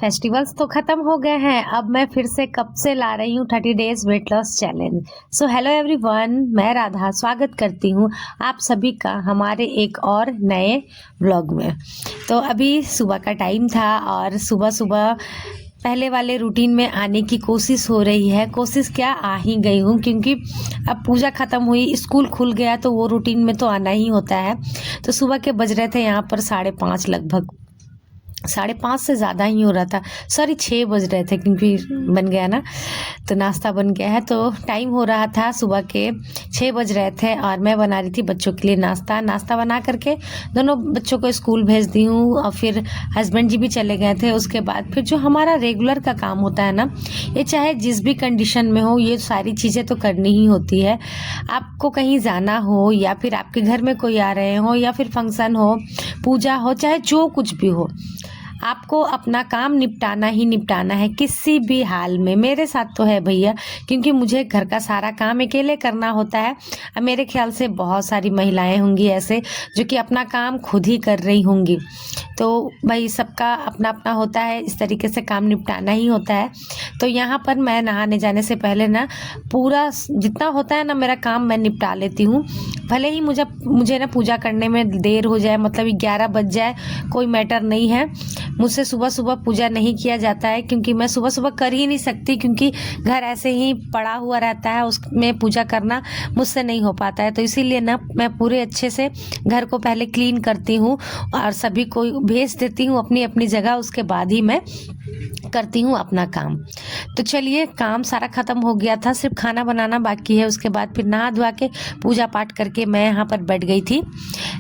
Festivals तो खत्म हो गए हैं। अब मैं फिर से कब से ला रही हूँ 30 days weight loss challenge. So hello everyone, मैं राधा स्वागत करती हूँ आप सभी का हमारे एक और नए व्लॉग में। तो अभी सुबह का टाइम था और सुबह सुबह पहले वाले रूटीन में आने की कोशिश हो रही है। कोशिश क्या, आ ही गई हूँ, क्योंकि अब पूजा ख़त्म हुई, स्कूल खुल गया तो वो रूटीन में तो आना ही होता है। तो सुबह के बज रहे थे यहाँ पर 5:30 लगभग, 5:30 से ज़्यादा ही हो रहा था, सॉरी 6 बज रहे थे, क्योंकि बन गया ना, तो नाश्ता बन गया है। तो टाइम हो रहा था, सुबह के 6 बज रहे थे और मैं बना रही थी बच्चों के लिए नाश्ता बना करके दोनों बच्चों को स्कूल भेज दी हूँ और फिर हस्बैंड जी भी चले गए थे। उसके बाद फिर जो हमारा रेगुलर का काम होता है ना, ये चाहे जिस भी कंडीशन में हो, ये सारी चीज़ें तो करनी ही होती है। आपको कहीं जाना हो या फिर आपके घर में कोई आ रहे हो या फिर फंक्शन हो, पूजा हो, चाहे जो कुछ भी हो, आपको अपना काम निपटाना ही निपटाना है किसी भी हाल में। मेरे साथ तो है भैया, क्योंकि मुझे घर का सारा काम अकेले करना होता है। अब मेरे ख्याल से बहुत सारी महिलाएं होंगी ऐसे जो कि अपना काम खुद ही कर रही होंगी। तो भाई सबका अपना अपना होता है, इस तरीके से काम निपटाना ही होता है। तो यहाँ पर मैं नहाने जाने से पहले ना पूरा जितना होता है ना मेरा काम मैं निपटा लेती हूँ। भले ही मुझे ना पूजा करने में देर हो जाए, मतलब 11 बज जाए, कोई मैटर नहीं है। मुझसे सुबह सुबह पूजा नहीं किया जाता है, क्योंकि मैं सुबह सुबह कर ही नहीं सकती, क्योंकि घर ऐसे ही पड़ा हुआ रहता है, उसमें पूजा करना मुझसे नहीं हो पाता है। तो इसीलिए ना मैं पूरे अच्छे से घर को पहले क्लीन करती हूँ और सभी को भेज देती हूँ अपनी अपनी जगह, उसके बाद ही मैं करती हूँ अपना काम। तो चलिए, काम सारा ख़त्म हो गया था, सिर्फ खाना बनाना बाकी है। उसके बाद फिर नहा धोआ के पूजा पाठ करके मैं यहाँ पर बैठ गई थी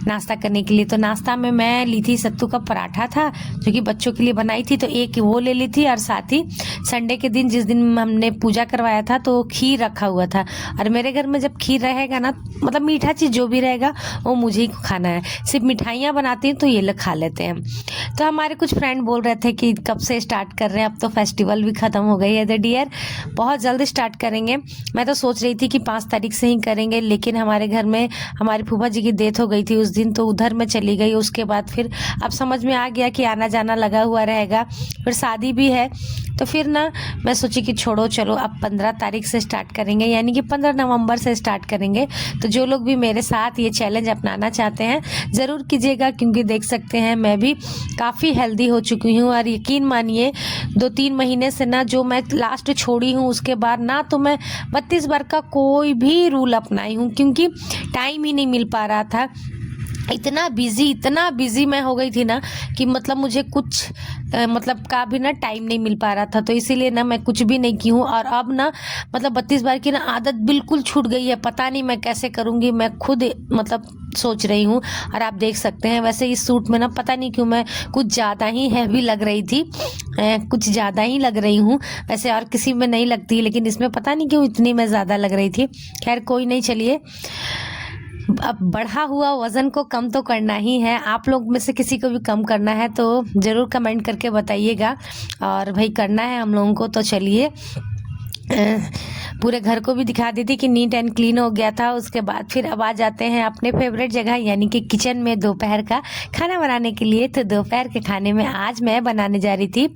नाश्ता करने के लिए। तो नाश्ता में मैं ली थी सत्तू का पराठा था, जो कि बच्चों के लिए बनाई थी, तो एक वो ले ली थी। और साथ ही संडे के दिन, जिस दिन हमने पूजा करवाया था, तो खीर रखा हुआ था। और मेरे घर में जब खीर रहेगा ना, मतलब मीठा चीज़ जो भी रहेगा वो मुझे ही खाना है। सिर्फ मिठाइयाँ बनाती हैं तो ये लोग खा लेते हैं। तो हमारे कुछ फ्रेंड बोल रहे थे कि कब से स्टार्ट कर रहे हैं, अब तो फेस्टिवल भी ख़त्म हो गई है। द डियर, बहुत जल्द स्टार्ट करेंगे। मैं तो सोच रही थी कि 5 तारीख से ही करेंगे, लेकिन हमारे घर में हमारी फूफा जी की डेथ हो गई थी उस दिन, तो उधर मैं चली गई। उसके बाद फिर अब समझ में आ गया कि आना जाना लगा हुआ रहेगा, फिर शादी भी है। तो फिर ना मैं सोची कि छोड़ो, चलो अब 15 तारीख से स्टार्ट करेंगे, यानी कि 15 नवंबर से स्टार्ट करेंगे। तो जो लोग भी मेरे साथ ये चैलेंज अपनाना चाहते हैं ज़रूर कीजिएगा, क्योंकि देख सकते हैं मैं भी काफ़ी हेल्दी हो चुकी हूँ। और यकीन मानिए 2-3 महीने से ना, जो मैं लास्ट छोड़ी हूँ उसके बाद ना, तो मैं 32 बार का कोई भी रूल अपनाई हूँ, क्योंकि टाइम ही नहीं मिल पा रहा था। इतना बिजी मैं हो गई थी ना कि मतलब मुझे कुछ मतलब का भी ना टाइम नहीं मिल पा रहा था। तो इसीलिए ना मैं कुछ भी नहीं की हूँ। और अब ना मतलब 32 बार की ना आदत बिल्कुल छूट गई है। पता नहीं मैं कैसे करूँगी, मैं खुद मतलब सोच रही हूँ। और आप देख सकते हैं, वैसे इस सूट में ना पता नहीं क्यों मैं कुछ ज़्यादा ही हैवी लग रही थी, कुछ ज़्यादा ही लग रही हूँ। वैसे और किसी में नहीं लगती, लेकिन इसमें पता नहीं क्यों इतनी मैं ज़्यादा लग रही थी। खैर कोई नहीं, चलिए, अब बढ़ा हुआ वज़न को कम तो करना ही है। आप लोग में से किसी को भी कम करना है तो ज़रूर कमेंट करके बताइएगा। और भाई करना है हम लोगों को, तो चलिए पूरे घर को भी दिखा दी थी कि नीट एंड क्लीन हो गया था। उसके बाद फिर अब आ जाते हैं अपने फेवरेट जगह, यानी कि किचन में दोपहर का खाना बनाने के लिए। तो दोपहर के खाने में आज मैं बनाने जा रही थी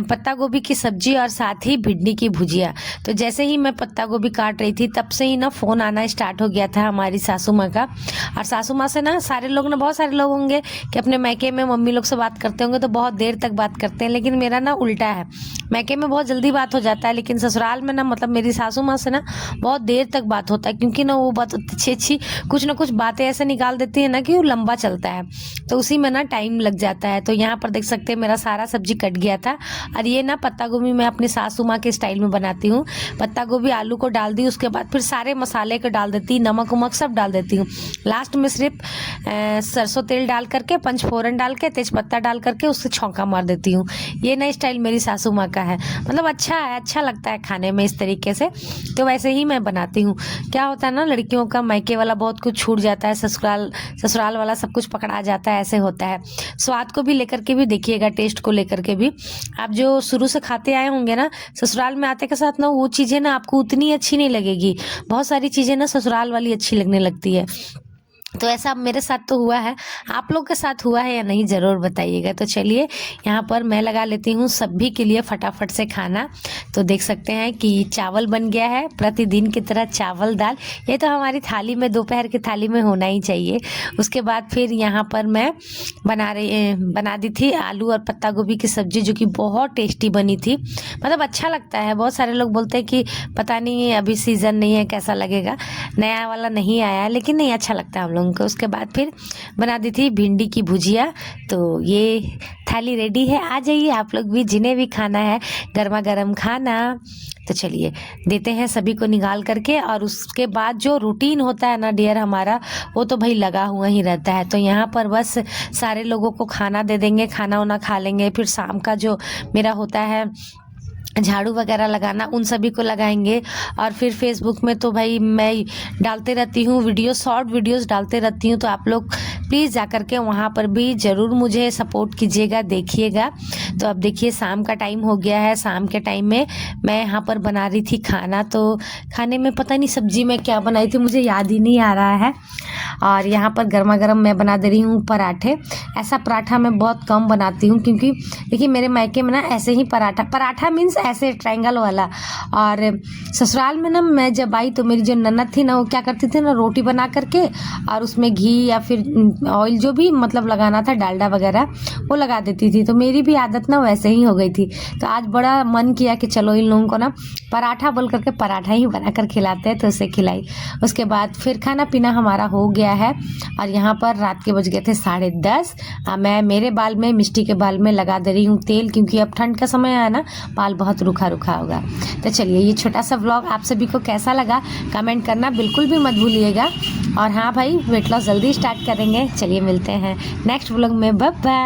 पत्ता गोभी की सब्जी और साथ ही भिंडी की भुजिया। तो जैसे ही मैं पत्ता गोभी काट रही थी, तब से ही ना फ़ोन आना स्टार्ट हो गया था हमारी सासू माँ का। और सासू माँ से ना सारे लोग ना, बहुत सारे लोग होंगे कि अपने मैके में मम्मी लोग से बात करते होंगे तो बहुत देर तक बात करते हैं, लेकिन मेरा ना उल्टा है। मैके में बहुत जल्दी बात हो जाता है, लेकिन ससुराल में ना, मतलब मेरी सासू माँ से ना बहुत देर तक बात होता है, क्योंकि ना वो बहुत अच्छी अच्छी कुछ ना कुछ बातें ऐसे निकाल देती है ना कि वो लंबा चलता है, तो उसी में ना टाइम लग जाता है। तो यहाँ पर देख सकते हैं मेरा सारा सब्जी कट गया था। और ये ना पत्ता गोभी मैं अपनी सासू माँ के स्टाइल में बनाती हूँ। पत्ता गोभी आलू को डाल दी, उसके बाद फिर सारे मसाले को डाल देती, नमक वमक सब डाल देती हूँ। लास्ट में सिर्फ सरसों तेल डाल करके, पंचफोरन डाल के, तेजपत्ता डाल करके उससे छौंका मार देती हूँ। ये नई स्टाइल मेरी सासू माँ का है, मतलब अच्छा है, अच्छा लगता है खाने में इस तरीके से। तो वैसे ही मैं बनाती हूँ। क्या होता है ना, लड़कियों का मायके वाला बहुत कुछ छूट जाता है, ससुराल वाला सब कुछ पकड़ा जाता है, ऐसे होता है। स्वाद को भी लेकर के भी देखिएगा, टेस्ट को लेकर के भी। आप जो शुरू से खाते आए होंगे ना, ससुराल में आते के साथ ना वो चीज़ें ना आपको उतनी अच्छी नहीं लगेगी। बहुत सारी चीज़ें ना ससुराल वाली अच्छी लगने लगती है। तो ऐसा मेरे साथ तो हुआ है, आप लोग के साथ हुआ है या नहीं ज़रूर बताइएगा। तो चलिए यहाँ पर मैं लगा लेती हूँ सभी के लिए फटाफट से खाना। तो देख सकते हैं कि चावल बन गया है, प्रतिदिन की तरह चावल दाल, ये तो हमारी थाली में, दोपहर की थाली में होना ही चाहिए। उसके बाद फिर यहाँ पर मैं बना दी थी आलू और पत्ता गोभी की सब्ज़ी, जो कि बहुत टेस्टी बनी थी। मतलब अच्छा लगता है, बहुत सारे लोग बोलते हैं कि पता नहीं अभी सीज़न नहीं है कैसा लगेगा, नया वाला नहीं आया, लेकिन नहीं अच्छा लगता है हम लोगों को। उसके बाद फिर बना दी थी भिंडी की भुजिया। तो ये थाली रेडी है, आ जाइए आप लोग भी, जिन्हें भी खाना है गर्मा गर्म खाना। तो चलिए देते हैं सभी को निकाल करके। और उसके बाद जो रूटीन होता है ना डियर हमारा, वो तो भाई लगा हुआ ही रहता है। तो यहाँ पर बस सारे लोगों को खाना दे देंगे, खाना वाना खा लेंगे, फिर शाम का जो मेरा होता है झाड़ू वगैरह लगाना, उन सभी को लगाएंगे। और फिर फेसबुक में तो भाई मैं डालते रहती हूँ वीडियो, शॉर्ट वीडियोस डालते रहती हूँ। तो आप लोग प्लीज़ जा कर के वहाँ पर भी ज़रूर मुझे सपोर्ट कीजिएगा, देखिएगा। तो अब देखिए शाम का टाइम हो गया है, शाम के टाइम में मैं यहाँ पर बना रही थी खाना। तो खाने में पता नहीं सब्जी में क्या बनाई थी, मुझे याद ही नहीं आ रहा है। और यहाँ पर गर्मा गर्म मैं बना दे रही हूँ पराठे। ऐसा पराठा मैं बहुत कम बनाती हूँ, क्योंकि देखिए मेरे मायके में ना ऐसे ही पराठा मीन्स ऐसे ट्रायंगल वाला। और ससुराल में ना मैं जब आई तो मेरी जो ननद थी ना, वो क्या करती थी ना, रोटी बना करके और उसमें घी या फिर ऑयल जो भी मतलब लगाना था, डालडा वगैरह, वो लगा देती थी। तो मेरी भी आदत ना वैसे ही हो गई थी। तो आज बड़ा मन किया कि चलो इन लोगों को ना पराठा बोल करके पराठा ही बना कर खिलाते हैं, तो उसे खिलाई। उसके बाद फिर खाना पीना हमारा हो गया है। और यहाँ पर रात के बज गए थे 10:30। मैं मेरे बाल में, मिष्टी के बाल में लगा दे रही हूँ तेल, क्योंकि अब ठंड का समय है ना, बाल बहुत रुखा रुखा होगा। तो चलिए ये छोटा सा व्लॉग आप सभी को कैसा लगा कमेंट करना बिल्कुल भी मत भूलिएगा। और हाँ भाई, वेट लॉस जल्दी स्टार्ट करेंगे। चलिए मिलते हैं नेक्स्ट व्लॉग में, बाय बाय।